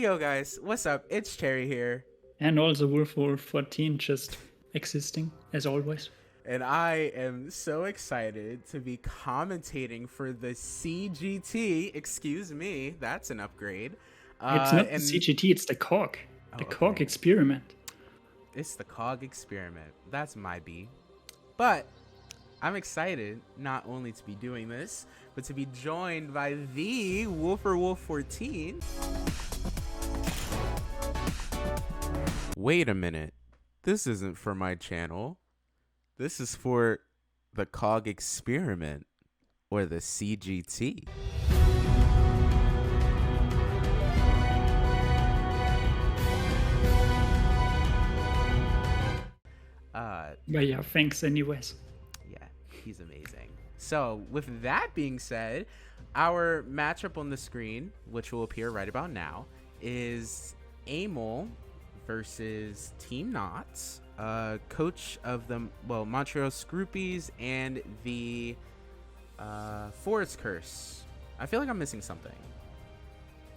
Yo guys, what's up? It's Cherry here. And also Wolferwolf14 just existing, as always. And I am so excited to be commentating for the CGT. Excuse me, that's an upgrade. It's not the And CGT, it's the COG. The COG okay. Experiment. It's the COG Experiment. That's my B. But I'm excited not only to be doing this, but to be joined by the Wolferwolf14. Wait a minute. This isn't for my channel. This is for the COG Experiment, or the CGT. But yeah, thanks anyways. Yeah, he's amazing. So, with that being said, our matchup on the screen, which will appear right about now, is Aimel versus TeamNotts, coach of the Montreal Skorupis and the Forest Curse. I feel like I'm missing something.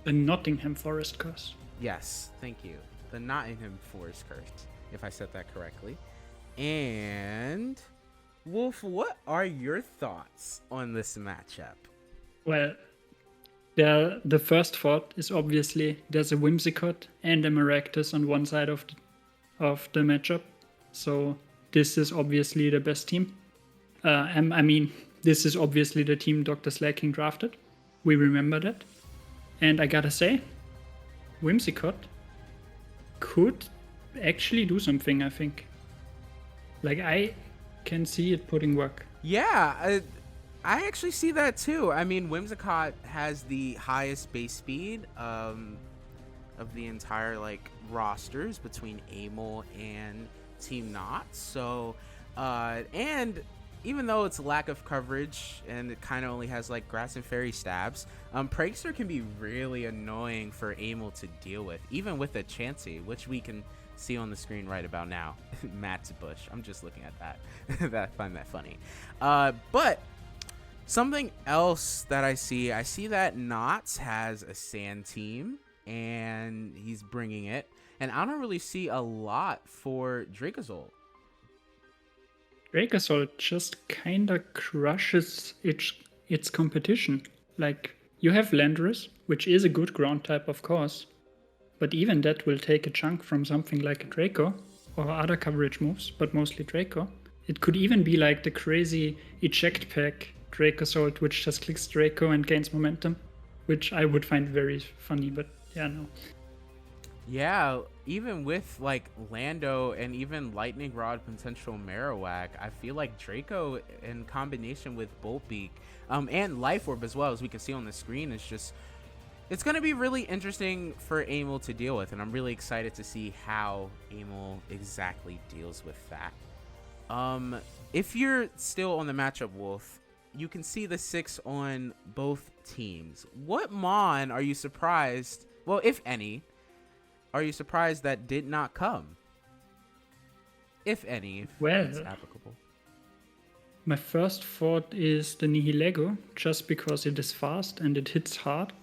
The Nottingham Forest Curse. Yes, thank you. The Nottingham Forest Curse, if I said that correctly. And Wolf, what are your thoughts on this matchup? Well, the first thought is obviously there's a Whimsicott and a Maractus on one side of the matchup. So this is obviously the best team. I mean, this is obviously the team Dr. Slacking drafted. We remember that. And I gotta say, Whimsicott could actually do something, I think. Like, I can see it putting work. Yeah, I actually see that too. I mean, Whimsicott has the highest base speed of the entire rosters between Aimel and TeamNotts. So, and even though it's lack of coverage and it kind of only has grass and fairy stabs, Prankster can be really annoying for Aimel to deal with, even with a Chansey, which we can see on the screen right about now. Matt's bush. I'm just looking at that. I find that funny. But something else that I see that Knots has a sand team and he's bringing it. And I don't really see a lot for Dracozolt. Dracozolt just kinda crushes its competition. Like, you have Landorus, which is a good ground type, of course, but even that will take a chunk from something like a Draco or other coverage moves, but mostly Draco. It could even be like the crazy eject pack Dracozolt, which just clicks Draco and gains momentum, which I would find very funny, but yeah, no. Yeah, even with Lando and even Lightning Rod potential Marowak, I feel like Draco in combination with Boltbeak and Life Orb as well, as we can see on the screen, is just, it's going to be really interesting for Aimel to deal with, and I'm really excited to see how Aimel exactly deals with that. If you're still on the matchup, Wolf, you can see the 6 on both teams. What Mon are you surprised, well, if any, are you surprised that did not come? If any, if it's applicable. My first thought is the Nihilego, just because it is fast and it hits hard.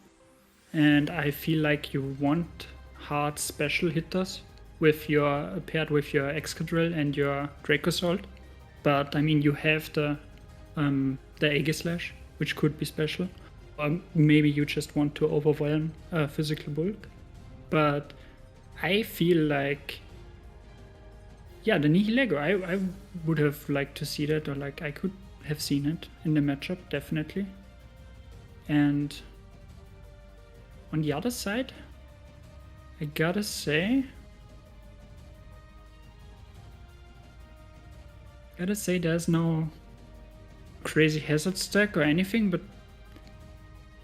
And I feel like you want hard special hitters paired with your Excadrill and your Dracozolt. But I mean, you have the Aegislash, which could be special. Or maybe you just want to overwhelm a physical bulk. But I feel like, yeah, the Nihilego, I would have liked to see that, or I could have seen it in the matchup, definitely. And on the other side, I gotta say there's no crazy hazard stack or anything, but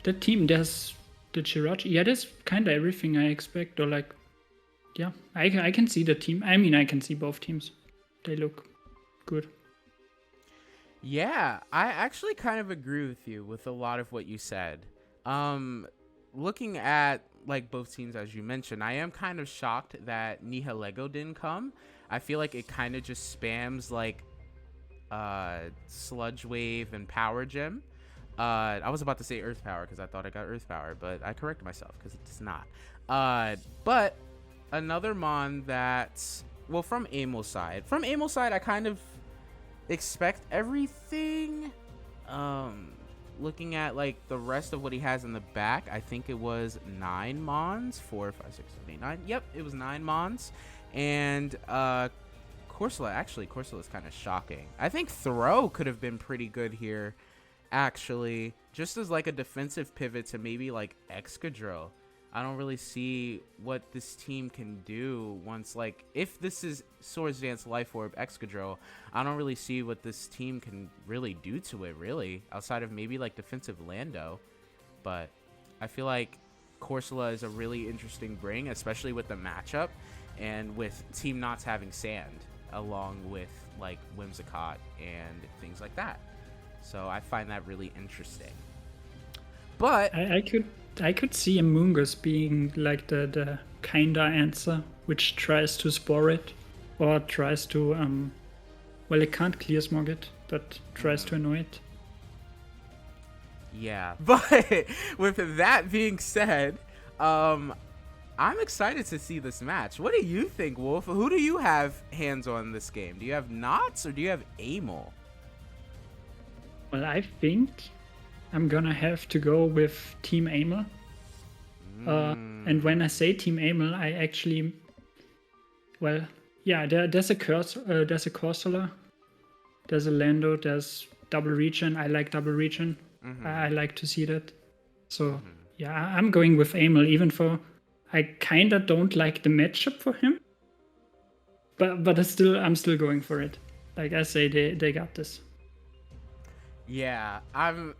the team, there's the Jirachi. Yeah, there's kind of everything I expect, or yeah, I can see the team. I mean, I can see both teams. They look good. Yeah, I actually kind of agree with you with a lot of what you said. Looking at both teams, as you mentioned, I am kind of shocked that Nihilego didn't come. I feel like it kind of just spams Sludge Wave and Power Gem. I was about to say Earth Power because I thought I got Earth Power, but I corrected myself because it does not. But another mon that's, well, from Aimel side. From Aimel side, I kind of expect everything. Looking at like the rest of what he has in the back, I think it was 9 mons. 4, 5, 6, 7, 8, 9. Yep, it was 9 mons. And Corsola, actually, Corsola is kind of shocking. I think Throw could have been pretty good here, actually, just as like a defensive pivot to maybe like Excadrill. I don't really see what this team can do once, like, if this is Swords Dance Life Orb Excadrill, I don't really see what this team can really do to it, really, outside of maybe like defensive Lando. But I feel like Corsola is a really interesting bring, especially with the matchup and with TeamNotts having Sand along with like Whimsicott and things like that. So I find that really interesting. But I could see Amoonguss being like the kinda answer, which tries to spore it or tries to well, it can't clear smog it, but tries to annoy it. Yeah, but with that being said, I'm excited to see this match. What do you think, Wolf? Who do you have hands on this game? Do you have Notts or do you have Aimel? Well, I think I'm gonna have to go with Team Aimel. And when I say Team Aimel, I actually, well, yeah, there's a Corsola, there's a Lando, there's double regen. I like double regen. I like to see that. So yeah, I'm going with Aimel, even though I kinda don't like the matchup for him. But I'm still going for it. Like I say, they got this. Yeah, I'm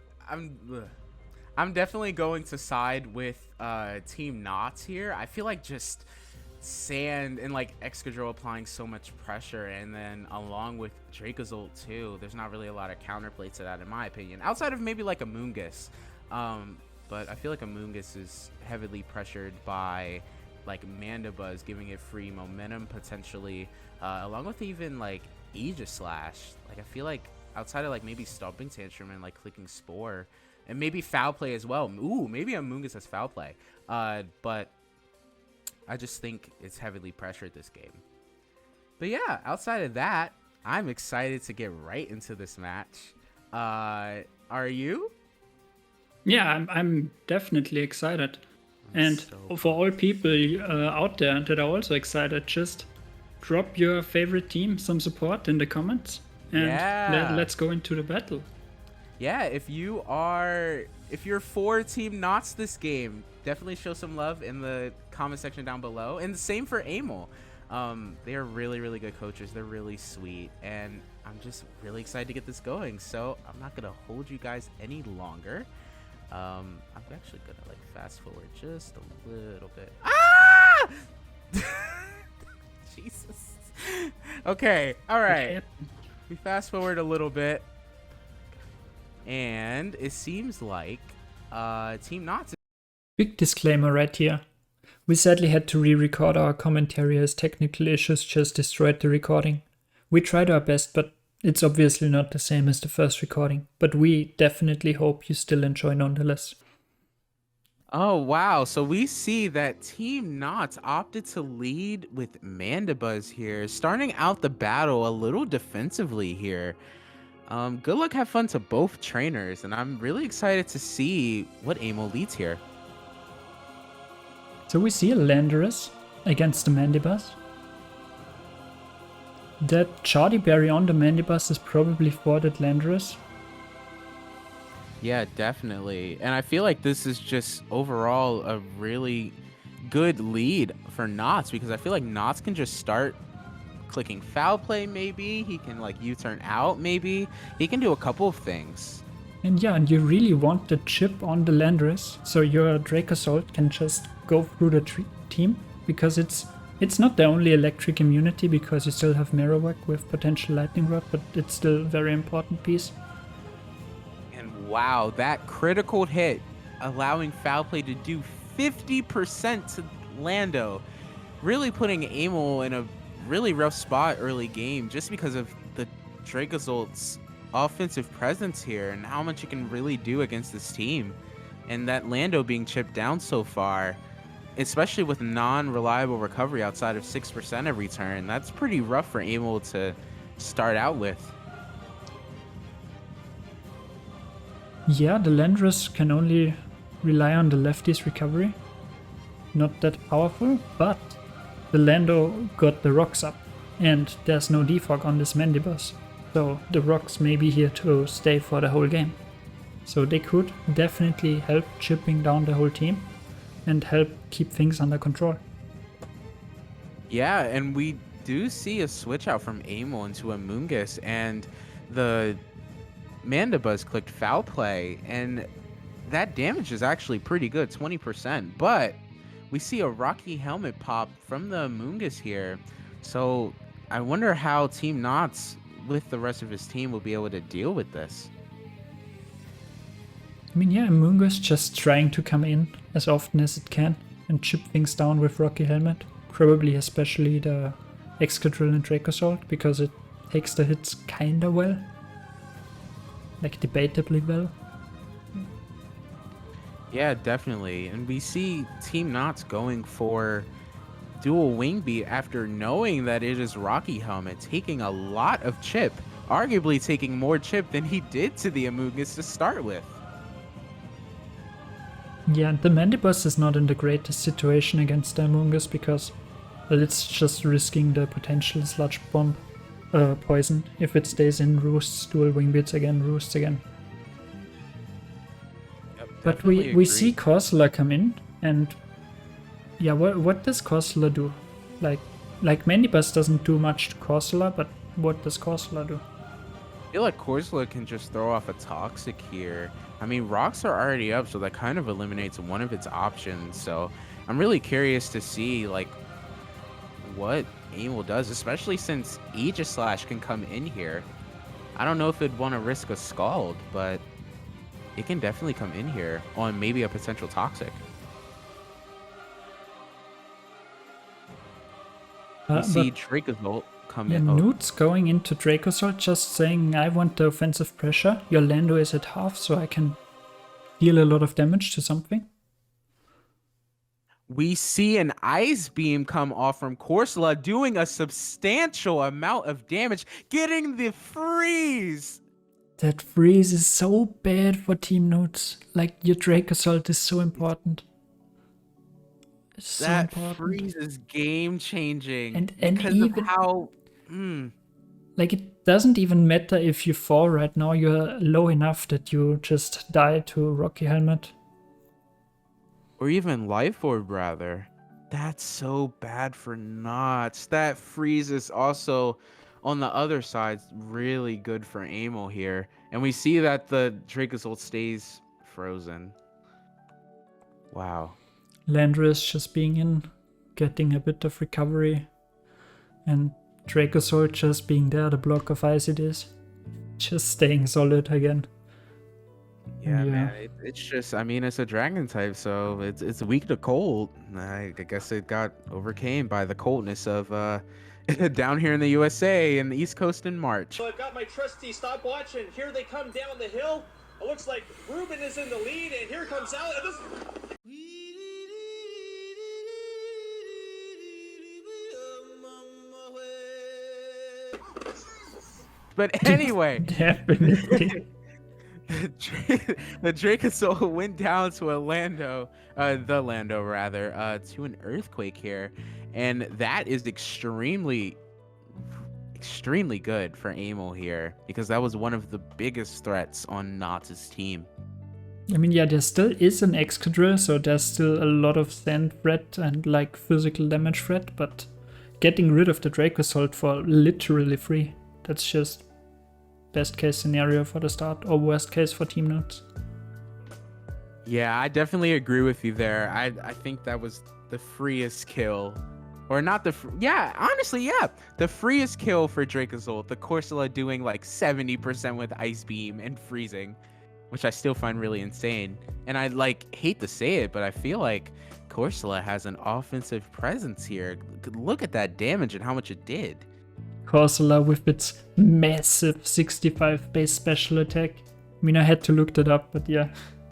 definitely going to side with TeamNotts here. I feel like just Sand and like Excadrill applying so much pressure, and then along with Dracozolt too, there's not really a lot of counterplay to that in my opinion, outside of maybe like Amoonguss. But I feel like Amoonguss is heavily pressured by like Mandibuzz, giving it free momentum potentially, along with even like Aegislash. Like I feel like outside of like maybe Stomping Tantrum and like clicking Spore, and maybe Foul Play as well. Ooh, maybe Amoonguss has Foul Play. But I just think it's heavily pressured this game. But yeah, outside of that, I'm excited to get right into this match. Are you? Yeah, I'm definitely excited. And for all people out there that are also excited, just drop your favorite team some support in the comments, and let's go into the battle. Yeah, if you're for TeamNotts this game, definitely show some love in the comment section down below. And the same for Aimel. They are really, really good coaches. They're really sweet, and I'm just really excited to get this going. So I'm not gonna hold you guys any longer. I'm actually gonna like fast forward just a little bit. Ah! Jesus. Okay. All right. We fast forward a little bit, and it seems like TeamNotts. Big disclaimer right here. We sadly had to re-record our commentary as technical issues just destroyed the recording. We tried our best, but it's obviously not the same as the first recording. But we definitely hope you still enjoy nonetheless. Oh, wow. So we see that TeamNotts opted to lead with Mandibuzz here, starting out the battle a little defensively here. Good luck, have fun to both trainers, and I'm really excited to see what Aimel leads here. So we see a Landorus against the Mandibuzz. That Chardy Berry on the Mandibuzz is probably for that Landorus. Yeah, definitely. And I feel like this is just overall a really good lead for Notts, because I feel like Notts can just start clicking Foul Play maybe. He can like U-turn out maybe. He can do a couple of things. And yeah, and you really want the chip on the Landorus, so your Dracozolt can just go through the team, because it's not the only electric immunity, because you still have Marowak with potential Lightning Rod, but it's still a very important piece. And wow, that critical hit, allowing Foul Play to do 50% to Lando, really putting Aimel in a really rough spot early game, just because of the Dracozolt's offensive presence here and how much you can really do against this team. And that Lando being chipped down so far, especially with non-reliable recovery outside of 6% every turn. That's pretty rough for Aimel to start out with. Yeah, the Landorus can only rely on the lefty's recovery. Not that powerful, but the Lando got the rocks up, and there's no defog on this Mandibus, so the rocks may be here to stay for the whole game. So they could definitely help chipping down the whole team and help keep things under control. Yeah, and we do see a switch out from Aimel into Amoonguss, and the Mandibuzz clicked foul play, and that damage is actually pretty good, 20%. But we see a Rocky Helmet pop from the Amoonguss here, so I wonder how TeamNotts with the rest of his team will be able to deal with this. I mean, yeah, Amoonguss just trying to come in as often as it can and chip things down with Rocky Helmet. Probably especially the Excadrill and Dracozolt, because it takes the hits kinda well. Like, debatably well. Yeah, definitely. And we see TeamNotts going for dual wing beat after knowing that it is Rocky Helmet, taking a lot of chip, arguably taking more chip than he did to the Amoonguss to start with. Yeah, the Mandibus is not in the greatest situation against the Amoonguss because it's just risking the potential Sludge Bomb poison if it stays in Roosts, dual wing beats again, Roosts again. But we see Corsola come in, and yeah, what does Corsola do? Like Mandibus doesn't do much to Corsola, but what does Corsola do? I feel like Corsola can just throw off a Toxic here. I mean, rocks are already up, so that kind of eliminates one of its options. So I'm really curious to see like what Aimel does, especially since Aegislash can come in here. I don't know if it'd want to risk a Scald, but it can definitely come in here on maybe a potential Toxic. We see Dracozolt come in. Newt's going into Dracozolt just saying, I want the offensive pressure. Your Lando is at half, so I can deal a lot of damage to something. We see an Ice Beam come off from Corsola, doing a substantial amount of damage, getting the freeze. That freeze is so bad for TeamNotts. Like, your Dracozolt is so important. That freeze is game changing. And because even of how like, it doesn't even matter if you fall right now, you're low enough that you just die to Rocky Helmet. Or even Life Orb, rather. That's so bad for Notts. That freeze is also, on the other side, really good for Aimel here. And we see that the Dracozolt stays frozen. Wow. Landorus just being in, getting a bit of recovery. And Dracozolt just being there, the block of ice it is. Just staying solid again. Yeah, man, it's just, I mean, it's a dragon type, so it's weak to cold. I guess it got overcame by the coldness of down here in the USA and the East Coast in March. So I've got my trusty stopwatch, and here they come down the hill. It looks like Ruben is in the lead, and here comes Alex. But anyway, Definitely. the Dracozolt went down to the Lando rather, to an Earthquake here, and that is extremely good for Aimel here, because that was one of the biggest threats on Notts' team. I mean, yeah, there still is an Excadrill, so there's still a lot of sand threat and like physical damage threat, but getting rid of the Dracozolt for literally free, that's just best case scenario for the start, or worst case for TeamNotts. Yeah, I definitely agree with you there. I think that was the freest kill. Or not the... Yeah, honestly, yeah. The freest kill for Dracozolt. The Corsola doing like 70% with Ice Beam and freezing, which I still find really insane. And I like hate to say it, but I feel like Corsola has an offensive presence here. Look at that damage and how much it did. Corsola with its massive 65 base special attack. I mean, I had to look that up, but yeah,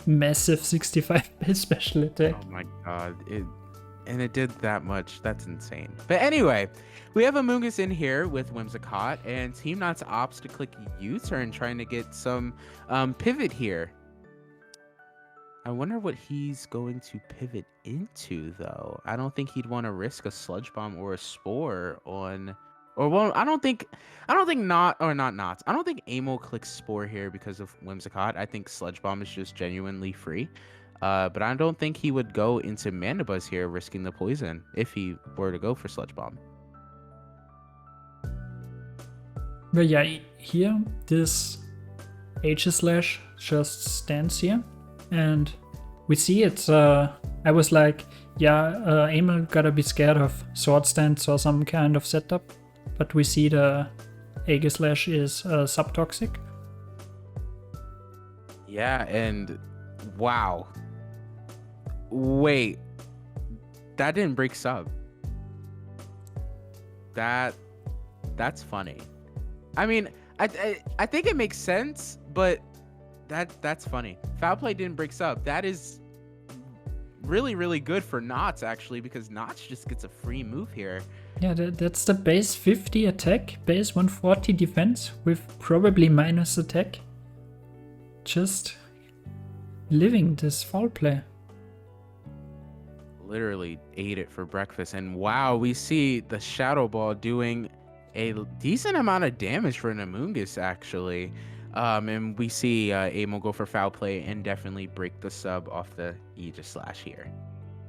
massive 65 base special attack. Oh my god, And it did that much. That's insane. But anyway, we have Amoonguss in here with Whimsicott, and TeamNotts opts to click U-turn, trying to get some pivot here. I wonder what he's going to pivot into, though. I don't think he'd want to risk a Sludge Bomb or a Spore on... Or, well, I don't think Not... Or not Knots. I don't think Aimel clicks Spore here because of Whimsicott. I think Sludge Bomb is just genuinely free. But I don't think he would go into Mandibuzz here, risking the poison, if he were to go for Sludge Bomb. But yeah, here, this Aegislash just stands here. And we see it's, I was like, yeah, Aimel gotta be scared of Sword Stance or some kind of setup. But we see the Aegislash is subtoxic. Yeah, and wow. Wait, that didn't break sub. That's funny. I mean, I think it makes sense, but that's funny. Foul play didn't break sub. That is really, really good for Knots, actually, because Knots just gets a free move here. Yeah, that's the base 50 attack, base 140 defense with probably minus attack. Just living this foul play. Literally ate it for breakfast. And wow, we see the Shadow Ball doing a decent amount of damage for an Amoonguss, actually. And we see Aimel go for foul play and definitely break the sub off the Aegislash here.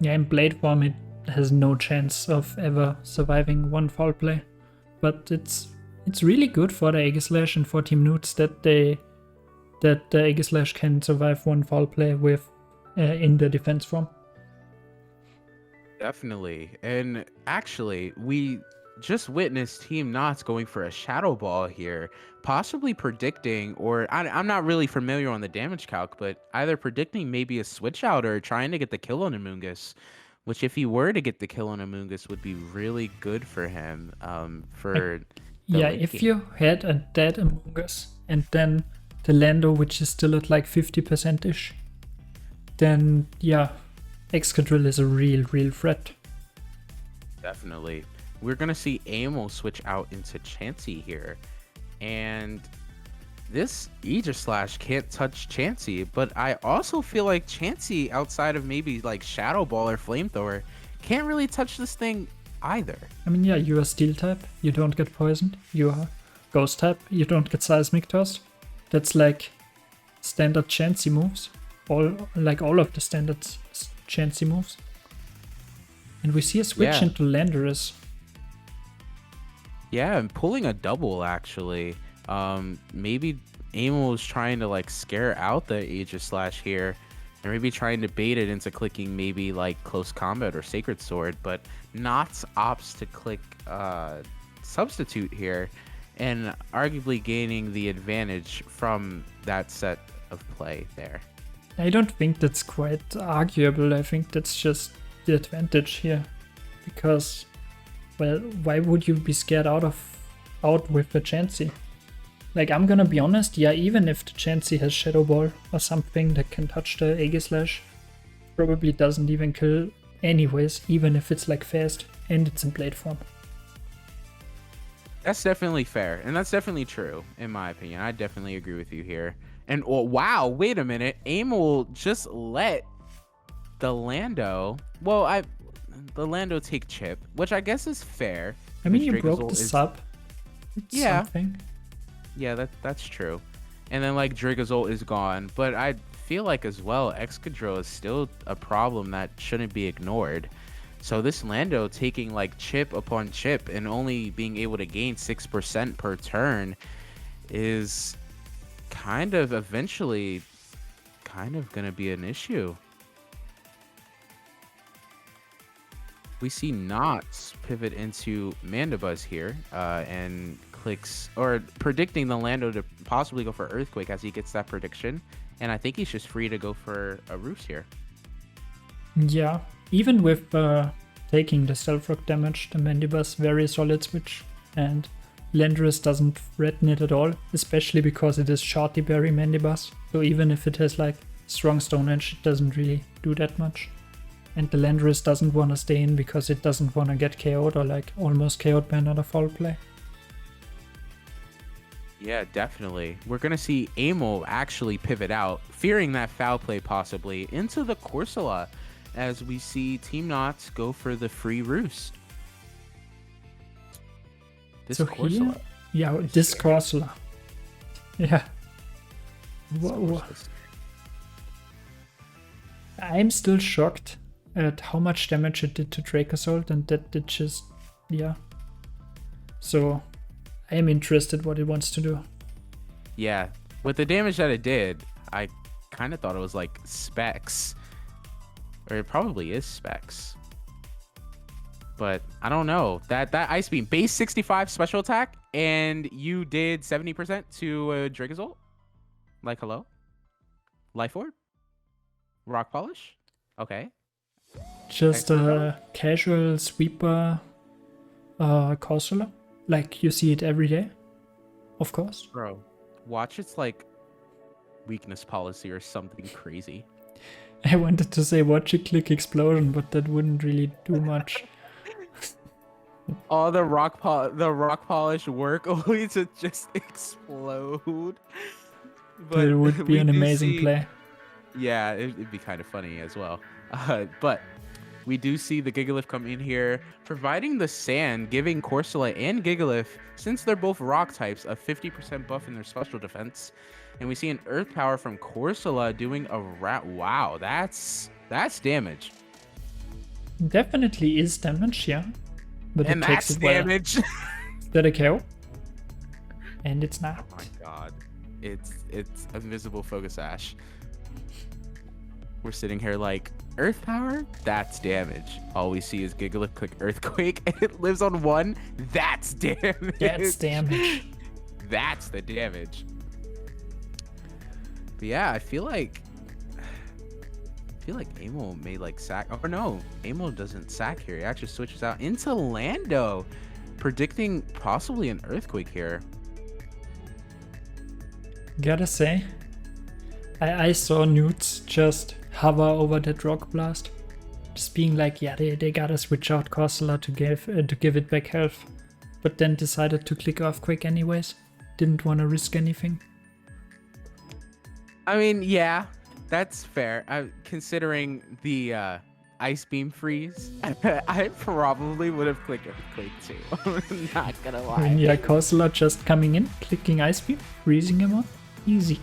Yeah, in Blade form it has no chance of ever surviving one foul play. But it's really good for the Aegislash and for TeamNotts that the Aegislash can survive one foul play with in the defense form. Definitely. And actually, we just witnessed TeamNotts going for a Shadow Ball here, possibly predicting, or I'm not really familiar on the damage calc, but either predicting maybe a switch out or trying to get the kill on Amoonguss, which if he were to get the kill on Amoonguss would be really good for him. Yeah, if you had a dead Amoonguss and then the Lando, which is still at like 50%-ish, then yeah, Excadrill is a real threat. Definitely. We're going to see Aimel switch out into Chansey here. And this Aegislash can't touch Chansey, but I also feel like Chansey, outside of maybe like Shadow Ball or Flamethrower, can't really touch this thing either. I mean, yeah, you are Steel type, you don't get poisoned. You are Ghost type, you don't get Seismic Tossed. That's like standard Chansey moves. All of the standard Chansey moves. And we see a switch into Landorus. Yeah, and pulling a double, actually. Maybe Aimel was trying to like scare out the Aegislash here, and maybe trying to bait it into clicking maybe like Close Combat or Sacred Sword, but Knots opts to click Substitute here, and arguably gaining the advantage from that set of play there. I don't think that's quite arguable. I think that's just the advantage here, because, well, why would you be scared out with the Chansey? Like, I'm gonna be honest, yeah, even if the Chansey has Shadow Ball or something that can touch the Aegislash, probably doesn't even kill anyways, even if it's like fast and it's in Blade form. That's definitely fair, and that's definitely true, in my opinion. I definitely agree with you here. And oh, wow, wait a minute. Aimel just let the Lando... Well, the Lando take chip, which I guess is fair. I mean, you broke the sub. It's something. Yeah, that's true. And then, like, Dragozolt is gone. But I feel like, as well, Excadrill is still a problem that shouldn't be ignored. So this Lando taking, like, chip upon chip and only being able to gain 6% per turn is kind of eventually going to be an issue. We see Knots pivot into Mandibuzz here and clicks, or predicting the Lando to possibly go for Earthquake as he gets that prediction. And I think he's just free to go for a Roost here. Yeah, even with taking the Stealth Rock damage, the Mandibuzz very solid switch, and Landorus doesn't threaten it at all, especially because it is Shorty Berry Mandibuzz. So even if it has like strong Stone Edge, it doesn't really do that much. And the Landorus doesn't want to stay in because it doesn't want to get KO'd or like almost KO'd by another foul play. Yeah, definitely. We're going to see Aimel actually pivot out, fearing that foul play possibly, into the Corsola, as we see TeamNotts go for the free roost. This So Corsola. here, yeah, this Corsola. Yeah. Whoa. I'm still shocked at how much damage it did to Dracozolt, and that it just, yeah. So I am interested what it wants to do. Yeah, with the damage that it did, I kind of thought it was like Specs. Or it probably is Specs. But I don't know. That Ice Beam, base 65 special attack, and you did 70% to Dracozolt? Like, hello? Life Orb? Rock Polish? Okay. Just a casual sweeper Corsola. Like you see it every day, of course. Bro, watch its like weakness policy or something crazy. I wanted to say watch it click explosion, but that wouldn't really do much. All the rock polish work only to just explode. But it would be we an do amazing see- play. Yeah, it'd be kind of funny as well. But we do see the Gigalith come in here, providing the sand, giving Corsola and Gigalith, since they're both rock types, a 50% buff in their special defense. And we see an Earth Power from Corsola doing a rat. Wow, that's damage. Definitely is damage, yeah. But And it takes that's it well. damage. Is that a KO? And it's not. Oh my god. It's invisible focus ash. We're sitting here like, Earth Power? That's damage. All we see is Gigalith click Earthquake, and it lives on 1. That's damage. That's damage. That's the damage. But yeah, I feel like Aimel may like sack. Oh no, Aimel doesn't sack here. He actually switches out into Lando, predicting possibly an Earthquake here. Gotta say, I saw Newts just hover over that rock blast, just being like, yeah, they gotta switch out Corsola to give it back health, but then decided to click Earthquake anyways. Didn't want to risk anything. I mean, yeah, that's fair. Considering the Ice Beam freeze, I probably would have clicked Earthquake too. I'm not gonna lie. I mean, yeah, Corsola just coming in, clicking Ice Beam, freezing him on, easy.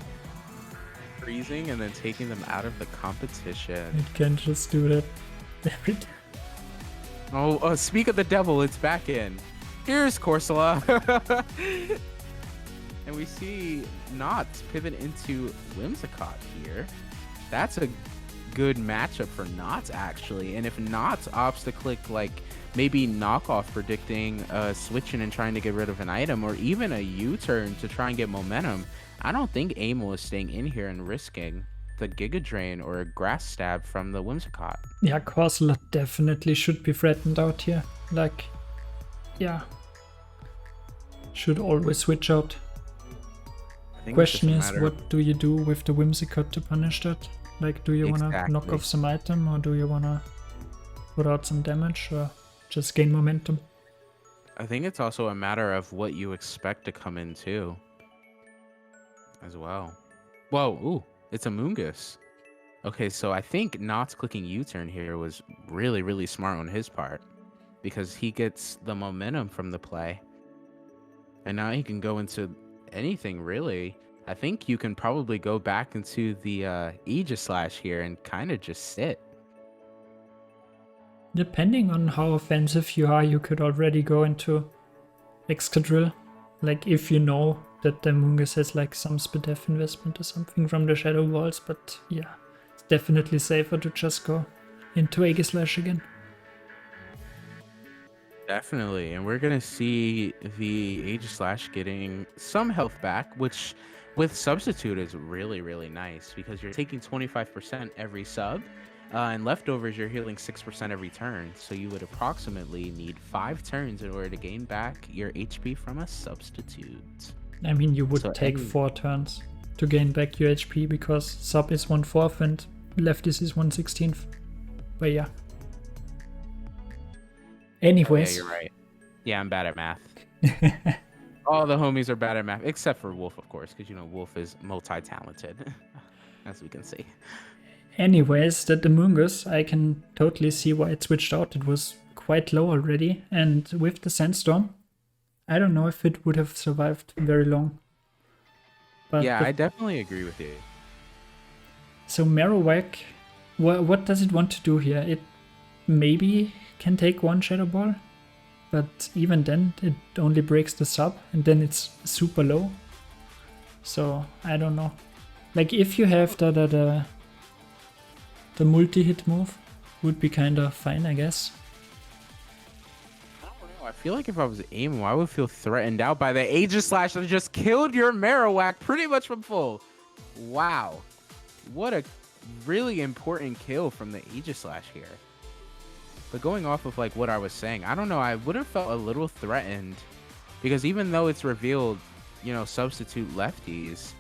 Freezing and then taking them out of the competition. It can just do that every time. Oh, speak of the devil, it's back in. Here's Corsola. And we see Notts pivot into Whimsicott here. That's a good matchup for Notts, actually. And if Notts opts to click, like, maybe knockoff predicting switching and trying to get rid of an item, or even a U-turn to try and get momentum, I don't think Aimel is staying in here and risking the Giga Drain or a Grass Stab from the Whimsicott. Yeah, Corsola definitely should be threatened out here. Like, yeah. Should always switch out. Question is, what do you do with the Whimsicott to punish that? Like, do you want to knock off some item, or do you want to put out some damage, or just gain momentum? I think it's also a matter of what you expect to come in too, as well. Whoa, ooh, it's a Moongus. Okay, so I think Notts clicking U-turn here was really, really smart on his part, because he gets the momentum from the play. And now he can go into anything, really. I think you can probably go back into the Aegis Slash here and kind of just sit. Depending on how offensive you are, you could already go into Excadrill. Like, if you know that the Moongus has like some SPDF investment or something from the Shadow Walls, but yeah, it's definitely safer to just go into Aegis Slash again. Definitely, and we're gonna see the Aegis Slash getting some health back, which with Substitute is really, really nice, because you're taking 25% every sub, and leftovers you're healing 6% every turn, so you would approximately need 5 turns in order to gain back your HP from a Substitute. I mean, you would So take any- 4 turns to gain back your HP, because sub is 1/4 and leftis is 1/16. But yeah. Yeah, Anyways. you're right. Yeah, I'm bad at math. All the homies are bad at math, except for Wolf, of course, because, you know, Wolf is multi-talented, as we can see. Anyways, that Among Us, I can totally see why it switched out. It was quite low already, and with the Sandstorm, I don't know if it would have survived very long. But Yeah, I definitely agree with you. So Marowak, what does it want to do here? It maybe can take one Shadow Ball, but even then it only breaks the sub, and then it's super low. So I don't know. Like if you have the multi-hit move, would be kind of fine, I guess. I don't know. I feel like if I was Aimel, I would feel threatened out by the Aegis Slash that just killed your Marowak pretty much from full. Wow. What a really important kill from the Aegis Slash here. But going off of like what I was saying, I don't know, I would have felt a little threatened because even though it's revealed, you know, substitute lefties,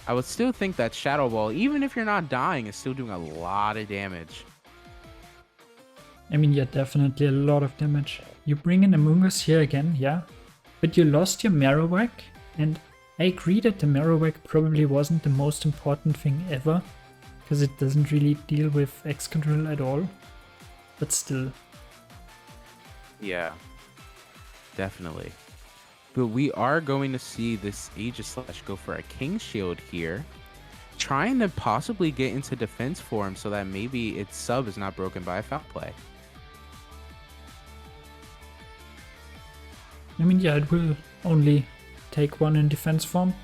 I would still think that Shadow Ball, even if you're not dying, is still doing a lot of damage. I mean, yeah, definitely a lot of damage. You bring in Among Us here again, yeah, but you lost your Marowak, and I agree that the Marowak probably wasn't the most important thing ever, because it doesn't really deal with X control at all, but still. Yeah, definitely. But we are going to see this Aegis Slash go for a King Shield here, trying to possibly get into defense form so that maybe its sub is not broken by a foul play. I mean, yeah, it will only take one in defense form,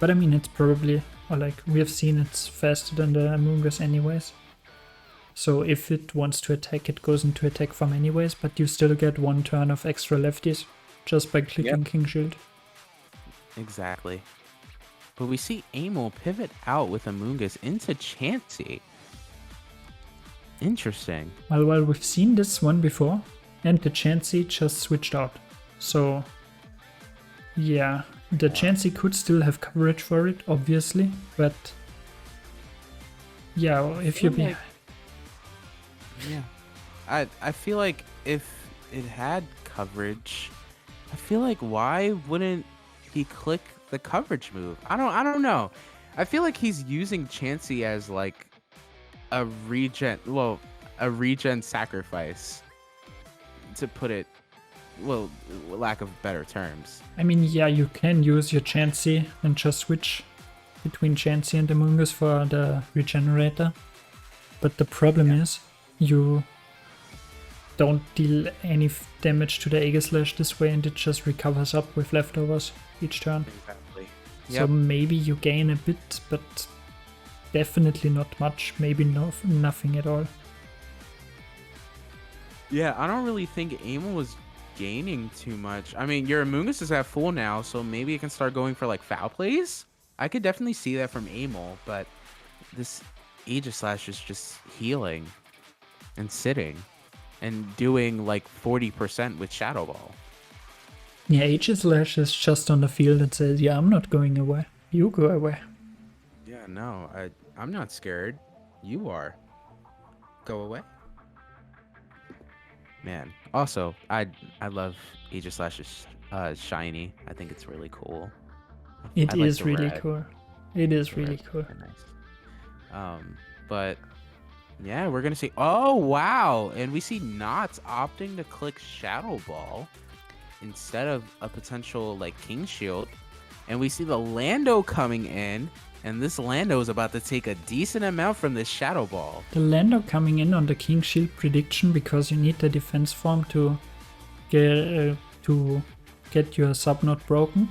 but I mean, it's probably, or like, we have seen it's faster than the Among Us anyways. So if it wants to attack, it goes into attack form anyways, but you still get one turn of extra lefties just by clicking King Shield. Exactly. But we see Aimel pivot out with Among Us into Chansey. Interesting. Well, we've seen this one before, and the Chansey just switched out. So, yeah, the Chansey could still have coverage for it, obviously, but yeah, if you be... Yeah. I feel like if it had coverage, I feel like why wouldn't he click the coverage move? I don't know. I feel like he's using Chansey as like a regen sacrifice, to put it, well, lack of better terms. I mean, yeah, you can use your Chansey and just switch between Chansey and Among Us for the regenerator, but the problem is you don't deal any damage to the Aegis Slash this way, and it just recovers up with leftovers each turn. Exactly. So maybe you gain a bit, but definitely not much, maybe nothing at all. Yeah, I don't really think Aimel was gaining too much. I mean, your Among Us is at full now, so maybe it can start going for like foul plays. I could definitely see that from Aimel, but this Aegis Slash is just healing and sitting and doing like 40% with Shadow Ball. Yeah, Aegis Slash is just on the field and says, yeah, I'm not going away. You go away. Yeah, no, I'm not scared. You are. Go away. Man, also, I love Aegis Slash's shiny. I think it's really cool. It I like is the really red. cool. It is The really red's cool. very nice. But yeah, we're gonna see. Oh wow! And we see Knots opting to click Shadow Ball instead of a potential like King Shield, and we see the Lando coming in, and this Lando is about to take a decent amount from this Shadow Ball. The Lando coming in on the King Shield prediction because you need the defense form to get your sub not broken.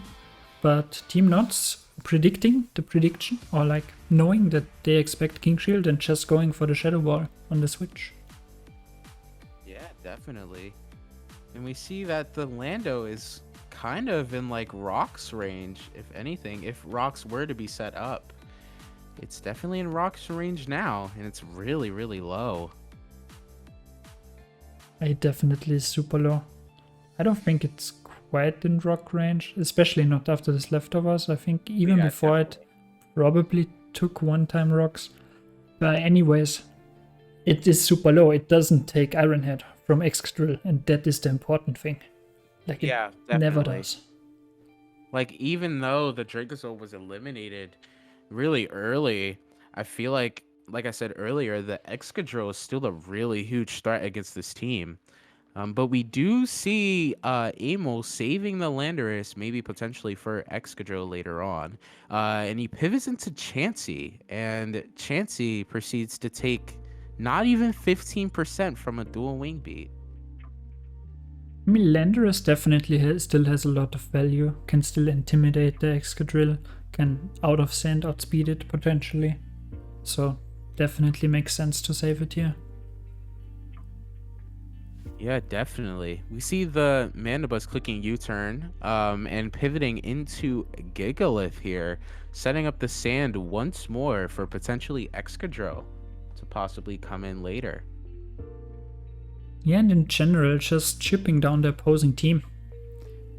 But TeamNotts predicting the prediction, or like knowing that they expect King Shield and just going for the Shadow Ball on the switch. Yeah, definitely. And we see that the Lando is kind of in like Rock's range, if anything. If Rock's were to be set up, it's definitely in Rock's range now, and it's really, really low. It definitely is super low. I don't think it's quite in Rock range, especially not after this leftovers. I think even Yeah, before definitely. it probably took one-time Rocks. But anyways, It is super low. It doesn't take Iron Head from Excadrill, and that is the important thing. Like, Yeah, it never definitely. does. Like, even though the Dracozolt was eliminated really early, I feel like I said earlier, the Excadrill is still a really huge threat against this team. But we do see Aimel saving the Landorus, maybe potentially for Excadrill later on. And he pivots into Chansey, and Chansey proceeds to take not even 15% from a dual wing beat. I mean, Landorus definitely still has a lot of value, can still intimidate the Excadrill, can out of sand outspeed it potentially. So definitely makes sense to save it here. Yeah, definitely. We see the Mandibus clicking U-turn and pivoting into Gigalith here, setting up the sand once more for potentially Excadrill to possibly come in later. Yeah, and in general, just chipping down the opposing team.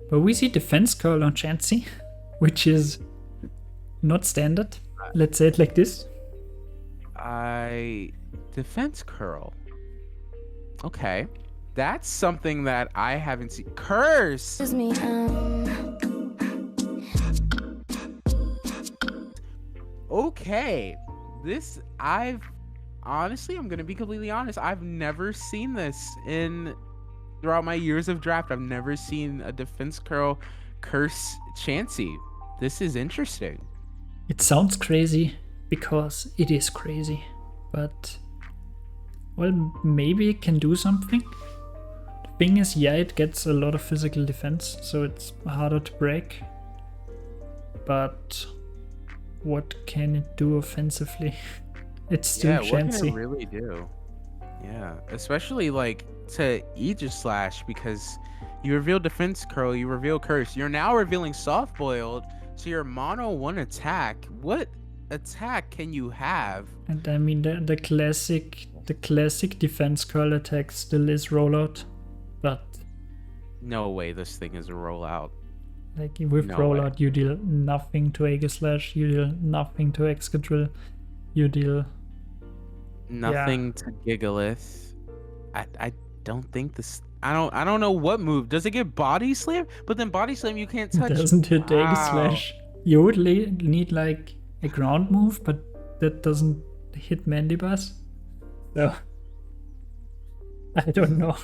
But we see Defense Curl on Chansey, which is not standard. Let's say it like this. Defense curl. Okay. That's something that I haven't seen. Curse! Excuse me, Okay. Honestly, I'm gonna be completely honest. I've never seen this throughout my years of draft. I've never seen a defense curl curse Chansey. This is interesting. It sounds crazy because it is crazy, but well, maybe it can do something. The thing is, yeah, it gets a lot of physical defense, so it's harder to break. But what can it do offensively? It's still What can Chansey. it really do? Yeah, especially like to Aegis Slash, because you reveal defense curl, you reveal curse. You're now revealing soft boiled, so your mono 1 attack. What attack can you have? And I mean, the classic defense curl attack still is rollout, but No way this thing is a rollout. like with No rollout, you deal nothing to Aegis Slash, you deal nothing to Excadrill, you deal Nothing to Gigalith. I don't think this. I don't know what move. Does it get body slam? But then body slam you can't touch. doesn't hit Aegis Wow. Slash. You would need like a ground move, but that doesn't hit Mandibus. So I don't know.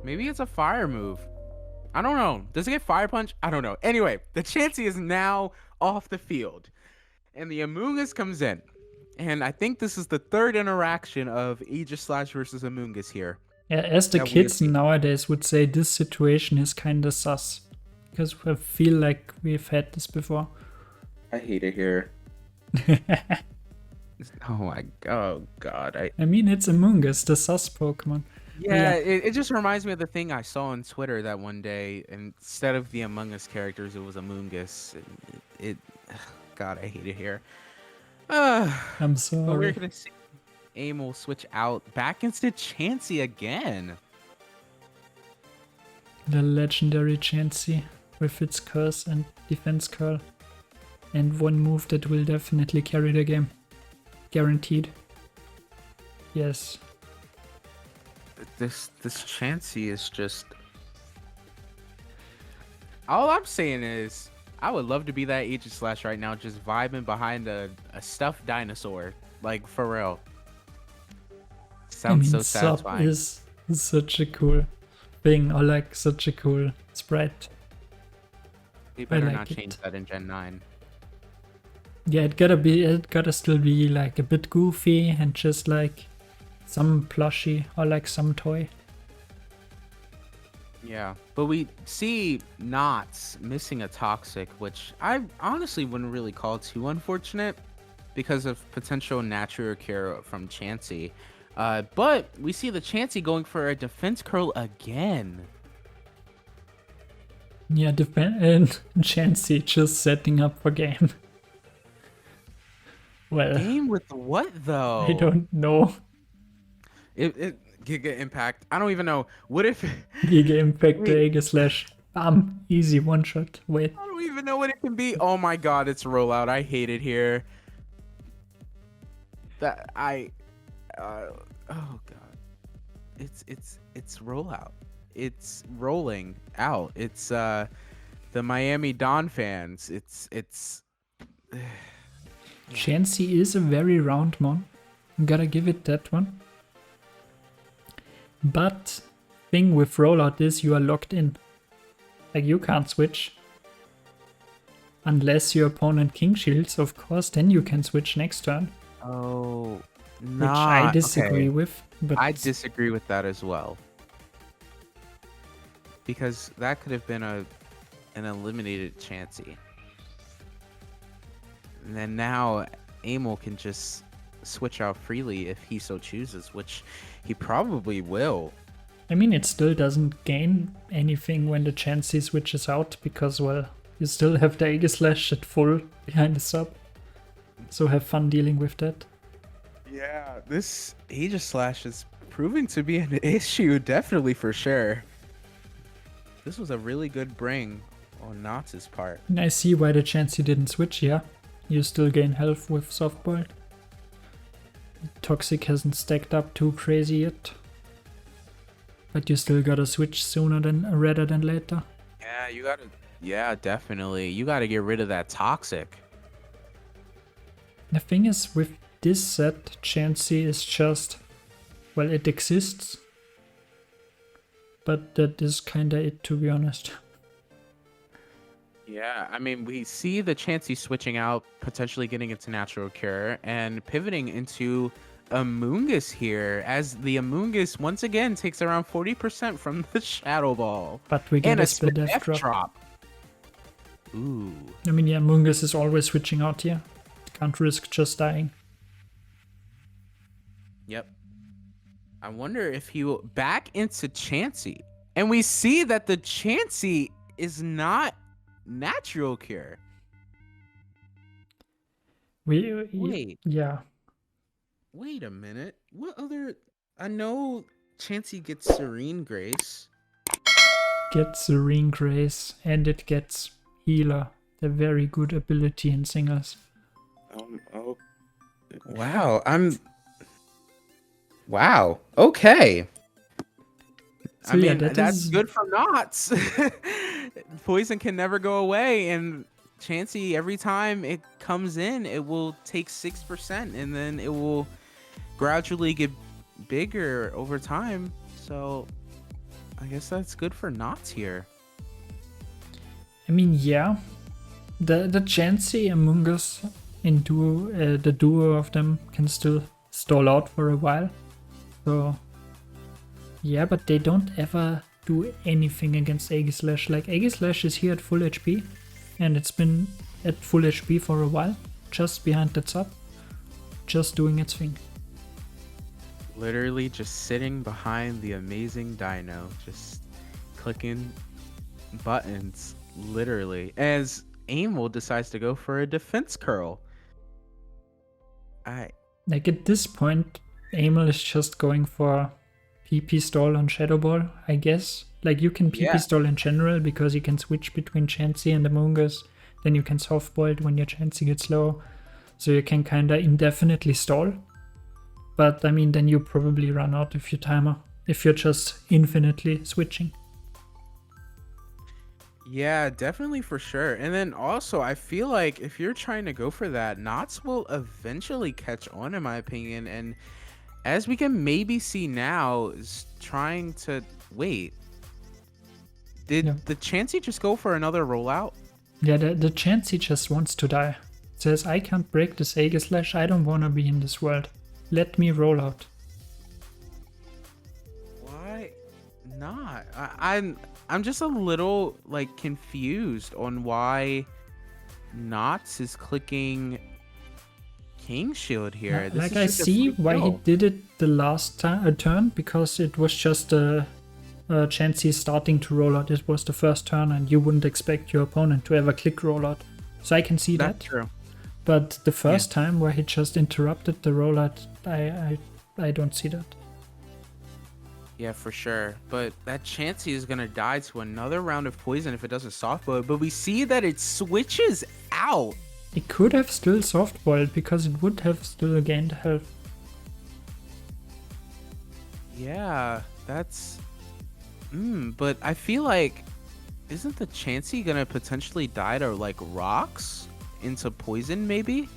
Maybe it's a fire move. I don't know. Does it get fire punch? I don't know. Anyway, the Chansey is now off the field, and the Amoonguss comes in. And I think this is the third interaction of Aegis Slash versus Amoonguss here. Yeah, as the that we kids have seen. nowadays would say, this situation is kinda sus. Because I feel like we've had this before. I hate it here. Oh god. I mean, it's Amoonguss, the sus Pokemon. Yeah, it just reminds me of the thing I saw on Twitter that one day. Instead of the Among Us characters, it was Amoonguss. God, I hate it here. I'm But we're sorry. gonna see Aimel switch out back into Chansey again. The legendary Chansey with its curse and defense curl. And one move that will definitely carry the game. Guaranteed. Yes. This Chansey is just. All I'm saying is, I would love to be that Aegis Slash right now, just vibing behind a stuffed dinosaur, like for real. Sounds so Sub satisfying. is such a cool thing, or like such a cool sprite. They better like not it. change that in Gen 9. Yeah, it gotta still be like a bit goofy and just like some plushie or like some toy. Yeah, but we see Knotts missing a Toxic, which I honestly wouldn't really call too unfortunate because of potential natural cure from Chansey. But we see the Chansey going for a defense curl again. Yeah, and Chansey just setting up for game. Well, Game with what though? I don't know. It Giga Impact. I don't even know. What if? Giga Impact Wait. Aegis Slash. Easy one shot. Wait. I don't even know what it can be. Oh my god, it's rollout. I hate it here. That oh god, it's rollout. It's rolling out. It's the Miami Don fans. It's. Chansey is a very round mon. Gotta give it that one. But thing with rollout is you are locked in. Like you can't switch. Unless your opponent king shields, of course, then you can switch next turn. Oh, Which I disagree with. But I disagree with that as well. Because that could have been an eliminated Chansey. And then now Aimel can just switch out freely if he so chooses, which he probably will. I mean, it still doesn't gain anything when the Chansey switches out because, well, you still have the Aegislash at full behind the sub. So have fun dealing with that. Yeah, this Aegislash is proving to be an issue, definitely for sure. This was a really good bring on Notts' part. And I see why the Chansey didn't switch, yeah. You still gain health with softboiled. Toxic hasn't stacked up too crazy yet. But you still gotta switch rather than later. Yeah, you gotta. Yeah, definitely. You gotta get rid of that toxic. The thing is, with this set, Chansey is just, well, it exists. But that is kinda it, to be honest. Yeah, I mean, we see the Chansey switching out, potentially getting into Natural Cure, and pivoting into Amoonguss here, as the Amoonguss once again takes around 40% from the Shadow Ball. But we get And a a split split F drop. Ooh. I mean, yeah, Amoonguss is always switching out here. Can't risk just dying. Yep. I wonder if he will back into Chansey. And we see that the Chansey is not Natural Cure. Wait. Yeah. Wait a minute. What other... I know Chansey gets Serene Grace. Gets Serene Grace, and it gets Healer. A very good ability in singles. Oh. Wow, Wow, okay. So I yeah, mean, that's good for Notts. Poison can never go away, and Chansey, every time it comes in, it will take 6%, and then it will gradually get bigger over time. So I guess that's good for Notts here. I mean, yeah. The Chansey Among Us in duo, the duo of them can still stall out for a while. So yeah, but they don't ever do anything against Aegislash. Like, Aegislash is here at full HP, and it's been at full HP for a while, just behind that sub, just doing its thing. Literally just sitting behind the amazing Dino, just clicking buttons, literally, as Aimel decides to go for a defense curl. Like, at this point, Aimel is just going for PP stall on Shadow Ball, I guess. Like, you can PP stall in general because you can switch between Chansey and Among Us. Then you can softboil when your Chansey gets low. So you can kinda indefinitely stall. But I mean, then you probably run out of your timer if you're just infinitely switching. Yeah, definitely, for sure. And then also, I feel like if you're trying to go for that, Notts will eventually catch on, in my opinion. And as we can maybe see now, is trying to wait. Did the Chansey just go for another rollout? Yeah, the Chansey just wants to die. Says, I can't break this Aegislash, I don't wanna be in this world. Let me roll out. Why not? I'm just a little, like, confused on why Notts is clicking King Shield here. Like, I see why he did it the last turn, because it was just a Chansey starting to roll out. It was the first turn, and you wouldn't expect your opponent to ever click rollout. So I can see that. That's true. But the first time where he just interrupted the rollout, I don't see that. Yeah, for sure. But that Chansey is gonna die to another round of poison if it doesn't softboil. But we see that it switches out. It could have still soft-boiled because it would have still gained health. Yeah, that's... but I feel like... Isn't the Chansey gonna potentially die to, like, rocks? Into poison, maybe?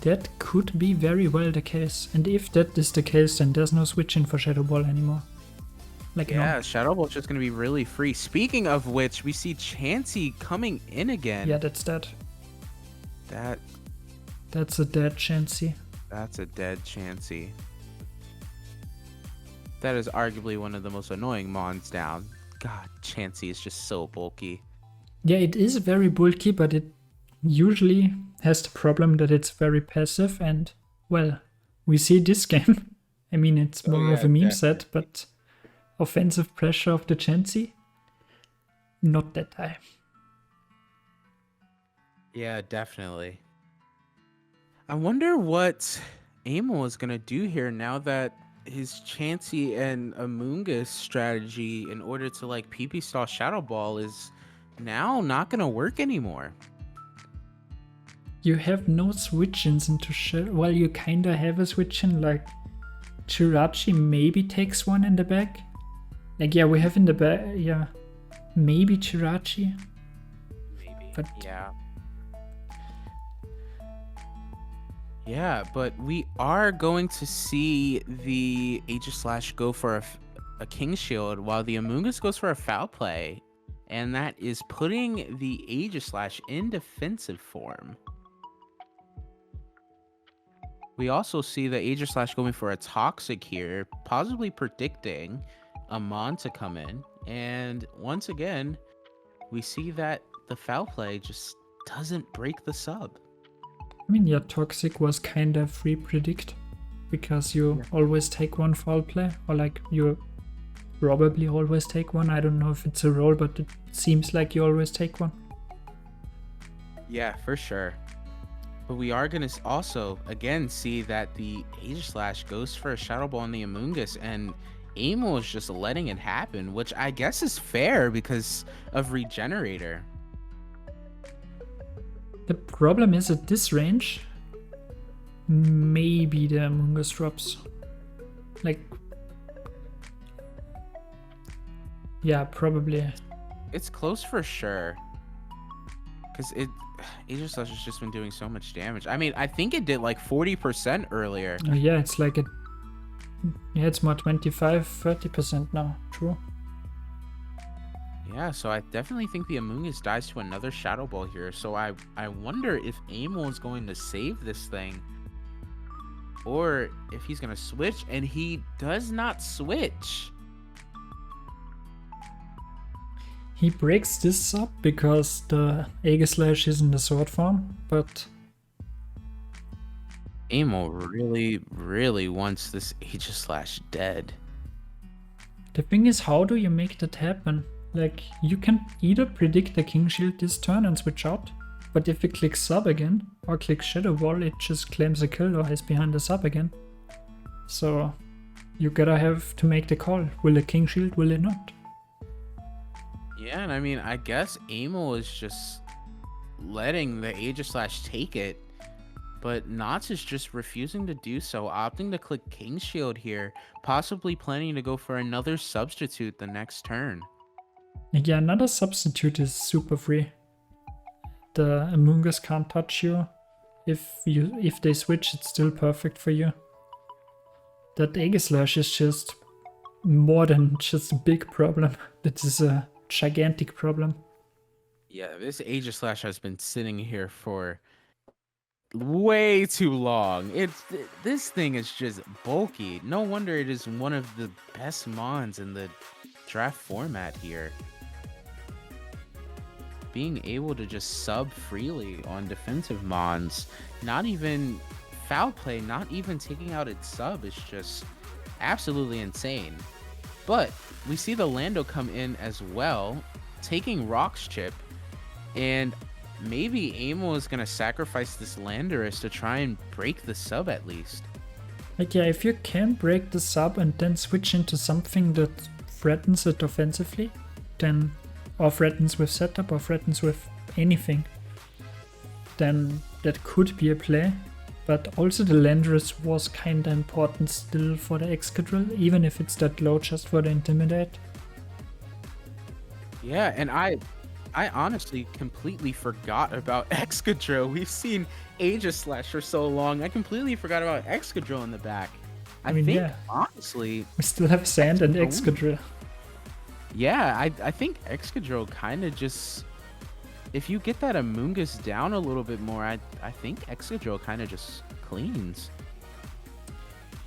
That could be very well the case. And if that is the case, then there's no switching for Shadow Ball anymore. Like, Yeah, no. Shadow Ball's just gonna be really free. Speaking of which, we see Chansey coming in again. Yeah, that's dead. That's a dead Chansey. That's a dead Chansey. That is arguably one of the most annoying mons down. God, Chansey is just so bulky. Yeah, it is very bulky, but it usually has the problem that it's very passive, and, well, we see this game. I mean, it's more of a meme set, but offensive pressure of the Chansey, not that high. Yeah, definitely. I wonder what Aimel is gonna do here now that his Chansey and Amoonguss strategy in order to like PP stall Shadow Ball is now not gonna work anymore. You have no switch-ins into Shadow. Well, you kinda have a switch-in, like Chirachi maybe takes one in the back. Like, yeah, we have in the back, yeah, maybe Chirachi. Maybe. But yeah. Yeah, but we are going to see the Aegislash go for a King Shield while the Amoonguss goes for a foul play. And that is putting the Aegislash in defensive form. We also see the Aegislash going for a Toxic here, possibly predicting a Mon to come in. And once again, we see that the foul play just doesn't break the sub. I mean, yeah, Toxic was kind of free predict, because you always take one foul play, or like you probably always take one. I don't know if it's a role, but it seems like you always take one. Yeah, for sure. But we are going to also, again, see that the Aegislash goes for a Shadow Ball on the Amoonguss, and Aimel is just letting it happen, which I guess is fair because of Regenerator. The problem is at this range, maybe the Amoonguss drops. Like, yeah, probably. It's close for sure. Because Aegislash has just been doing so much damage. I mean, I think it did like 40% earlier. Yeah, it's like a... Yeah, it's more 25-30% now. True. Yeah, so I definitely think the Amoonguss dies to another Shadow Ball here. So I wonder if Aimel is going to save this thing. Or if he's going to switch, and he does not switch. He breaks this up because the Aegislash is in the sword form, but... Aimel really, really wants this Aegislash dead. The thing is, how do you make that happen? Like, you can either predict the King Shield this turn and switch out, but if you click sub again, or click Shadow Ball, it just claims a kill or is behind the sub again. So, you gotta have to make the call. Will it King Shield, will it not? Yeah, and I mean, I guess Aimel is just letting the Aegislash take it, but Notts is just refusing to do so, opting to click King Shield here, possibly planning to go for another substitute the next turn. Yeah, another substitute is super free. The Amoonguss can't touch you. If they switch, it's still perfect for you. That Aegislash is just more than just a big problem. That is a gigantic problem. Yeah, this Aegislash has been sitting here for way too long. This thing is just bulky. No wonder it is one of the best mons in the draft format here. Being able to just sub freely on defensive mons, not even foul play, not even taking out its sub, is just absolutely insane. But we see the Lando come in as well, taking Rock's chip, and maybe Aimel is going to sacrifice this Landorus to try and break the sub at least. Like, yeah, if you can break the sub and then switch into something that threatens it offensively, then, or threatens with setup, or threatens with anything, then that could be a play. But also the Landorus was kinda important still for the Excadrill, even if it's that low just for the Intimidate. Yeah, and I honestly completely forgot about Excadrill. We've seen Aegislash for so long. I completely forgot about Excadrill in the back. I mean, think, yeah. honestly, We still have Sand and Excadrill. Excadrill. yeah, I think Excadrill kind of just... If you get that Amoonguss down a little bit more, I think Excadrill kind of just cleans.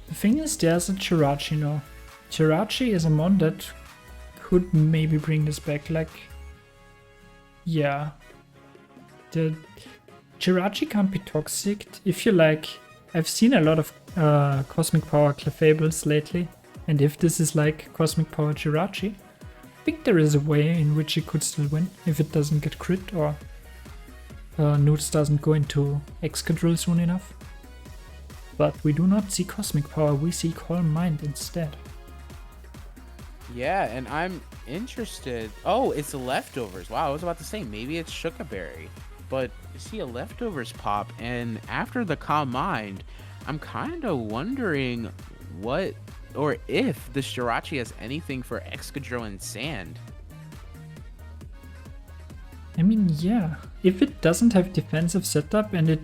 The thing is, there's a Jirachi now. Jirachi is a mon that could maybe bring this back, like... Yeah. The Jirachi can't be toxic. If you like... I've seen a lot of Cosmic Power Clefables lately, and if this is like Cosmic Power Jirachi, I think there is a way in which it could still win if it doesn't get crit or Newts doesn't go into Excadrill soon enough. But we do not see Cosmic Power, we see Calm Mind instead. Yeah, and I'm interested... Oh, it's the Leftovers. Wow, I was about to say, maybe it's Shukaberry. But you see a Leftovers pop, and after the Calm Mind, I'm kind of wondering what... or if this Jirachi has anything for Excadrill and Sand. I mean, yeah. If it doesn't have defensive setup and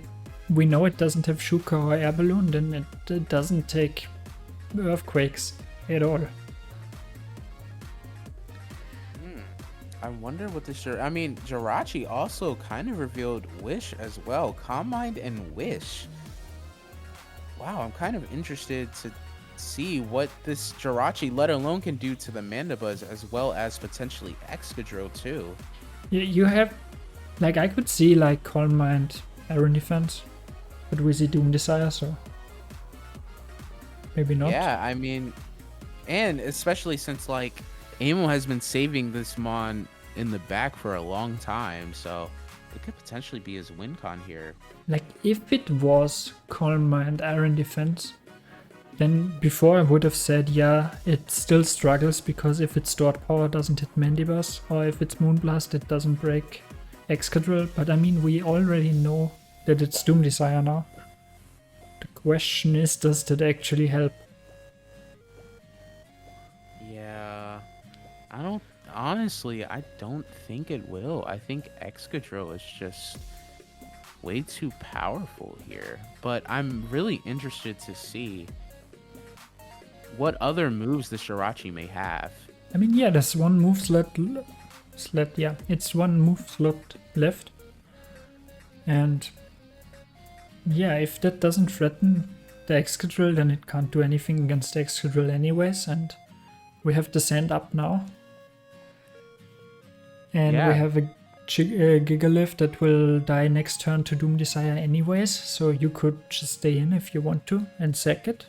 we know it doesn't have Shuka or Air Balloon, then it doesn't take Earthquakes at all. I wonder what this... I mean, Jirachi also kind of revealed Wish as well. Calm Mind and Wish. Wow, I'm kind of interested to see what this Jirachi, let alone can do to the Mandibuzz, as well as potentially Excadrill too. You have, like, I could see like Calm Mind, Iron Defense, but we see Doom Desire, so maybe not. Yeah, I mean, and especially since like Aimel has been saving this mon in the back for a long time, so it could potentially be his win con here. Like, if it was Calm Mind, Iron Defense, then before I would have said, yeah, it still struggles because if its stored power doesn't hit Mandibuzz, or if it's Moonblast, it doesn't break Excadrill. But I mean, we already know that it's Doom Desire now. The question is, does that actually help? Yeah, honestly, I don't think it will. I think Excadrill is just way too powerful here. But I'm really interested to see what other moves the Jirachi may have. I mean, yeah, there's one move slot, yeah, it's one move slot left. And yeah, if that doesn't threaten the Excadrill, then it can't do anything against the Excadrill anyways, and we have the Sand up now. And Yeah. we have a Gigalith that will die next turn to Doom Desire anyways, so you could just stay in if you want to and sack it,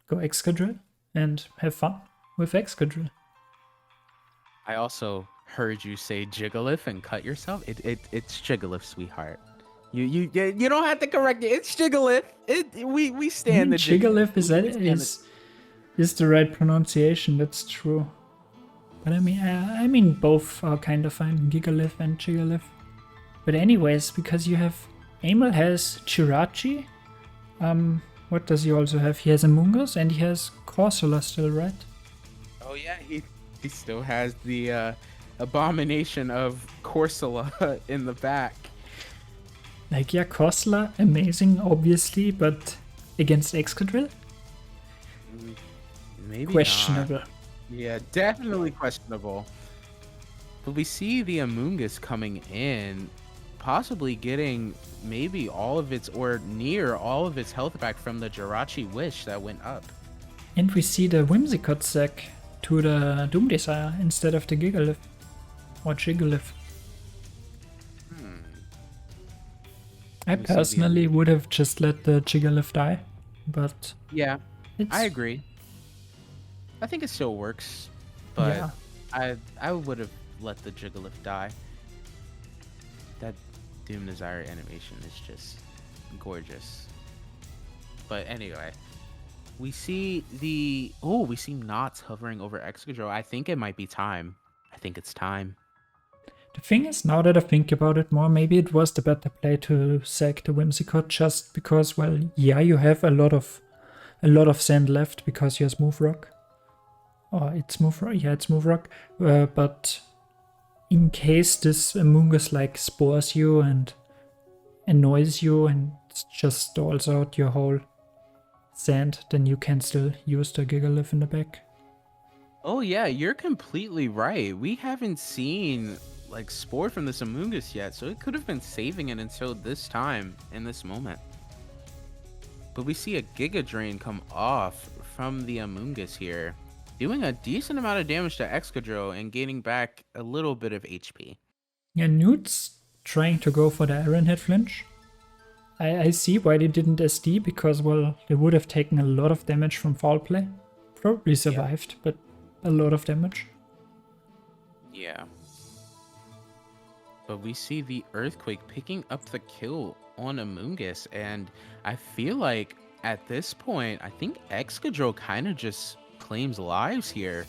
go Excadrill, and have fun with Excadrill. I also heard you say Jigglypuff and cut yourself. It's Jigglypuff, sweetheart. You don't have to correct it. It's Jigglypuff. We stand the Gigalith Jigglypuff. is the right pronunciation. That's true. But I mean both are kind of fine, Gigalith and Jigalith. But anyways, because you have Aimel has Jirachi. What does he also have? He has Amoonguss and he has Corsola still, right? Oh yeah, he still has the abomination of Corsola in the back. Like, yeah, Corsola, amazing, obviously, but against Excadrill? Maybe Questionable. not. Yeah, definitely questionable. But we see the Amoonguss coming in, possibly getting maybe all of its, or near all of its health back from the Jirachi Wish that went up. And we see the Whimsicott sack to the Doom Desire instead of the Gigalith. Or Jigalith. I We see the personally would have just let the Jigalith die, but Yeah, it's... I agree. I think it still works, but Yeah. I would have let the Jigglypuff die. That Doom Desire animation is just gorgeous. But anyway, we see we see Knots hovering over Excadrill. I think it might be time. I think it's time. The thing is, now that I think about it more, maybe it was the better play to sack the Whimsicott just because, well, yeah, you have a lot of sand left because you have Smooth Rock. Oh, it's Smooth Rock? Yeah, it's Smooth Rock. But in case this Amoonguss like spores you and annoys you and just stalls out your whole sand, then you can still use the Gigalith in the back. Oh yeah, you're completely right. We haven't seen like spore from this Amoonguss yet, so it could have been saving it until this time in this moment. But we see a Giga Drain come off from the Amoonguss here, doing a decent amount of damage to Excadrill and gaining back a little bit of HP. Yeah, Newt's trying to go for the Iron Head flinch. I see why they didn't SD, because, well, they would have taken a lot of damage from foul play. Probably survived, but a lot of damage. Yeah. But we see the Earthquake picking up the kill on Amoonguss, and I feel like at this point, I think Excadrill kind of just claims lives here.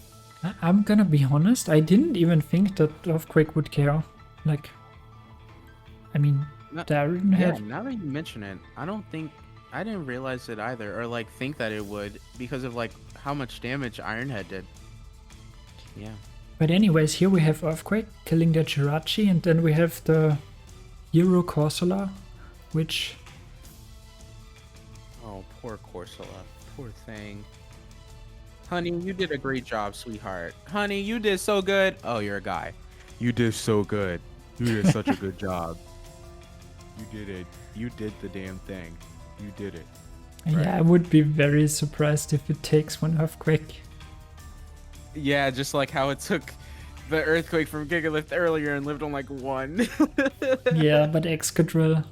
I'm gonna be honest, I didn't even think that Earthquake would care. Like, I mean, the Iron Head. Yeah, now that you mention it, I didn't realize it either, or like think that it would, because of like how much damage Iron Head did. Yeah. But anyways, here we have Earthquake killing the Jirachi, and then we have the YOURE Corsola, which... Oh, poor Corsola. Poor thing. Honey, you did a great job, sweetheart. Honey, you did so good. Oh, you're a guy. You did so good. You did such a good job. You did it. You did the damn thing. You did it. Right. Yeah, I would be very surprised if it takes one Earthquake. Yeah, just like how it took the Earthquake from Gigalith earlier and lived on like 1. Yeah, but Excadrill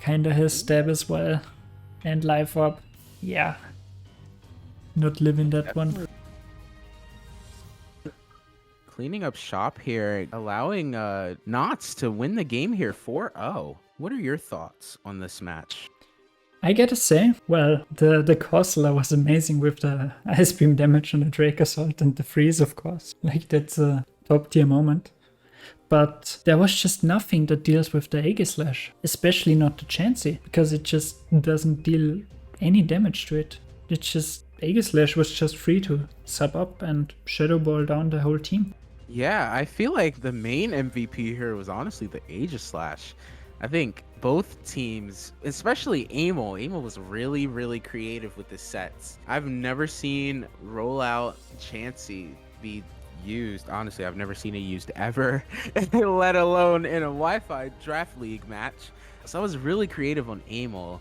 kinda has stab as well. And life up. Yeah. Not living that one. Cleaning up shop here, allowing Notts to win the game here 4-0. What are your thoughts on this match? I gotta say, well, the Corsola was amazing with the Ice Beam damage on the Drake Assault and the freeze, of course. Like, that's a top tier moment. But there was just nothing that deals with the Aegislash, especially not the Chansey, because it just doesn't deal any damage to it. It's just, Aegislash was just free to sub up and Shadow Ball down the whole team. Yeah, I feel like the main MVP here was honestly the Aegislash. I think both teams, especially Aimel was really, really creative with the sets. I've never seen Rollout Chansey be used. Honestly, I've never seen it used ever, let alone in a Wi-Fi Draft League match. So I was really creative on Aimel.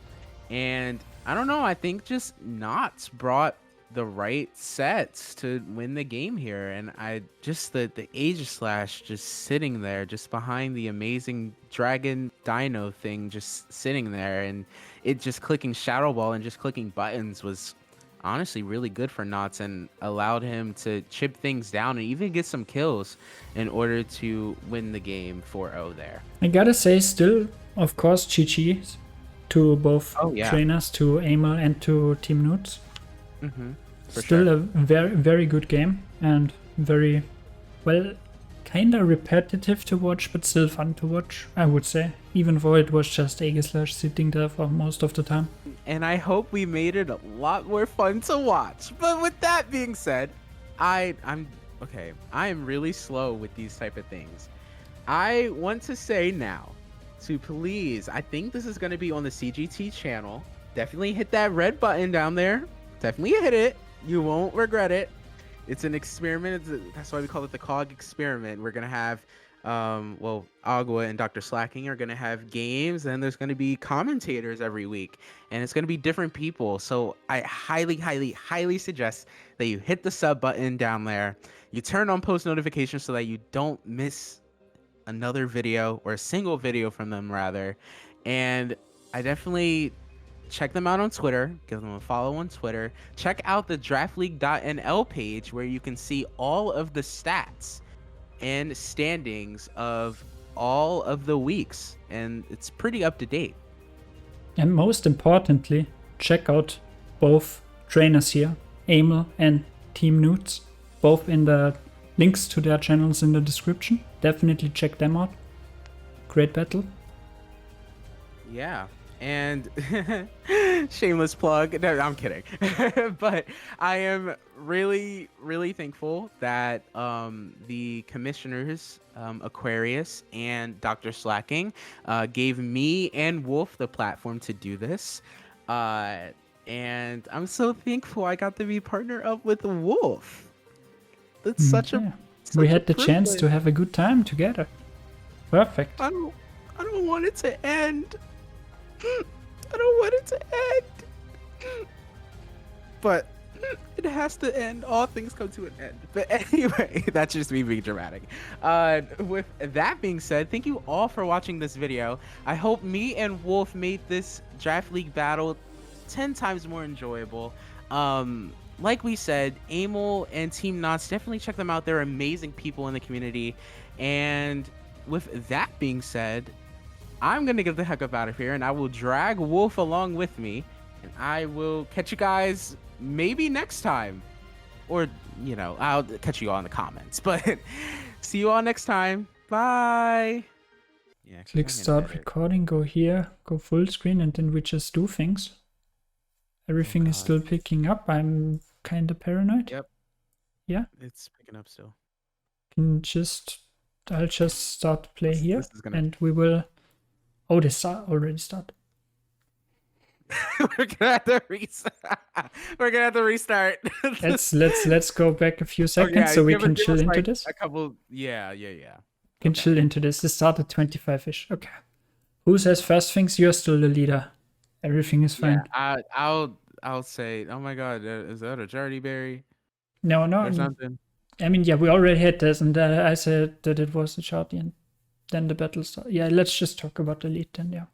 And I don't know, I think just Notts brought the right sets to win the game here, and I just the Aegislash just sitting there just behind the amazing dragon dino thing, just sitting there, and it just clicking Shadow Ball and just clicking buttons was honestly really good for Notts and allowed him to chip things down and even get some kills in order to win the game 4-0 there. I gotta say, still, of course, GG to both trainers, to Aimel and to TeamNotts. Still a very, very good game, and very, well, kind of repetitive to watch, but still fun to watch, I would say, even though it was just Aegislash sitting there for most of the time. And I hope we made it a lot more fun to watch. But with that being said, I'm okay. I am really slow with these type of things. I want to say now to please, I think this is going to be on the CGT channel. Definitely hit that red button down there. Definitely hit it. You won't regret it. It's an experiment. That's why we call it the COG Experiment. We're going to have, well, Agua and Dr. Slacking are going to have games, and there's going to be commentators every week. And it's going to be different people. So I highly, highly, highly suggest that you hit the sub button down there. You turn on post notifications so that you don't miss another video, or a single video from them, rather. And I definitely... check them out on Twitter, give them a follow on Twitter. Check out the draftleague.nl page where you can see all of the stats and standings of all of the weeks, and it's pretty up to date. And most importantly, check out both trainers here, Aimel and TeamNotts, both in the Links to their channels in the description. Definitely check them out. Great battle. Yeah, and shameless plug. No, I'm kidding. But I am really, really thankful that the commissioners, Aquarius and Dr. Slacking, gave me and Wolf the platform to do this. And I'm so thankful I got to be partnered up with Wolf. That's such Yeah. a We such a had the chance privilege. to have a good time together. Perfect. I don't want it to end. I don't want it to end. But it has to end. All things come to an end. But anyway, that's just me being dramatic. With that being said, thank you all for watching this video. I hope me and Wolf made this Draft League battle 10 times more enjoyable. Like we said, Aimel and TeamNotts, definitely check them out. They're amazing people in the community. And with that being said, I'm going to get the heck up out of here, and I will drag Wolf along with me. And I will catch you guys maybe next time. Or, you know, I'll catch you all in the comments. But see you all next time. Bye. Yeah, Click start recording, go here, go full screen, and then we just do things. Everything is still picking up. I'm kind of paranoid. Yep. Yeah. It's picking up still. I'll just start to play here, This is gonna... and we will. Oh, this already started. We're gonna have to restart. We're gonna have to restart. let's go back a few seconds Okay, so we give can us, chill into like, this. A couple. Yeah. Can chill into this. This started 25-ish. Okay. Who says first things? You're still the leader. Everything is fine. Yeah, I'll say. Oh my God, is that a Jardy Berry No. or something? I mean, yeah, we already had this, and I said that it was a Chardy, and then the battle started. Yeah, let's just talk about the lead then. Yeah.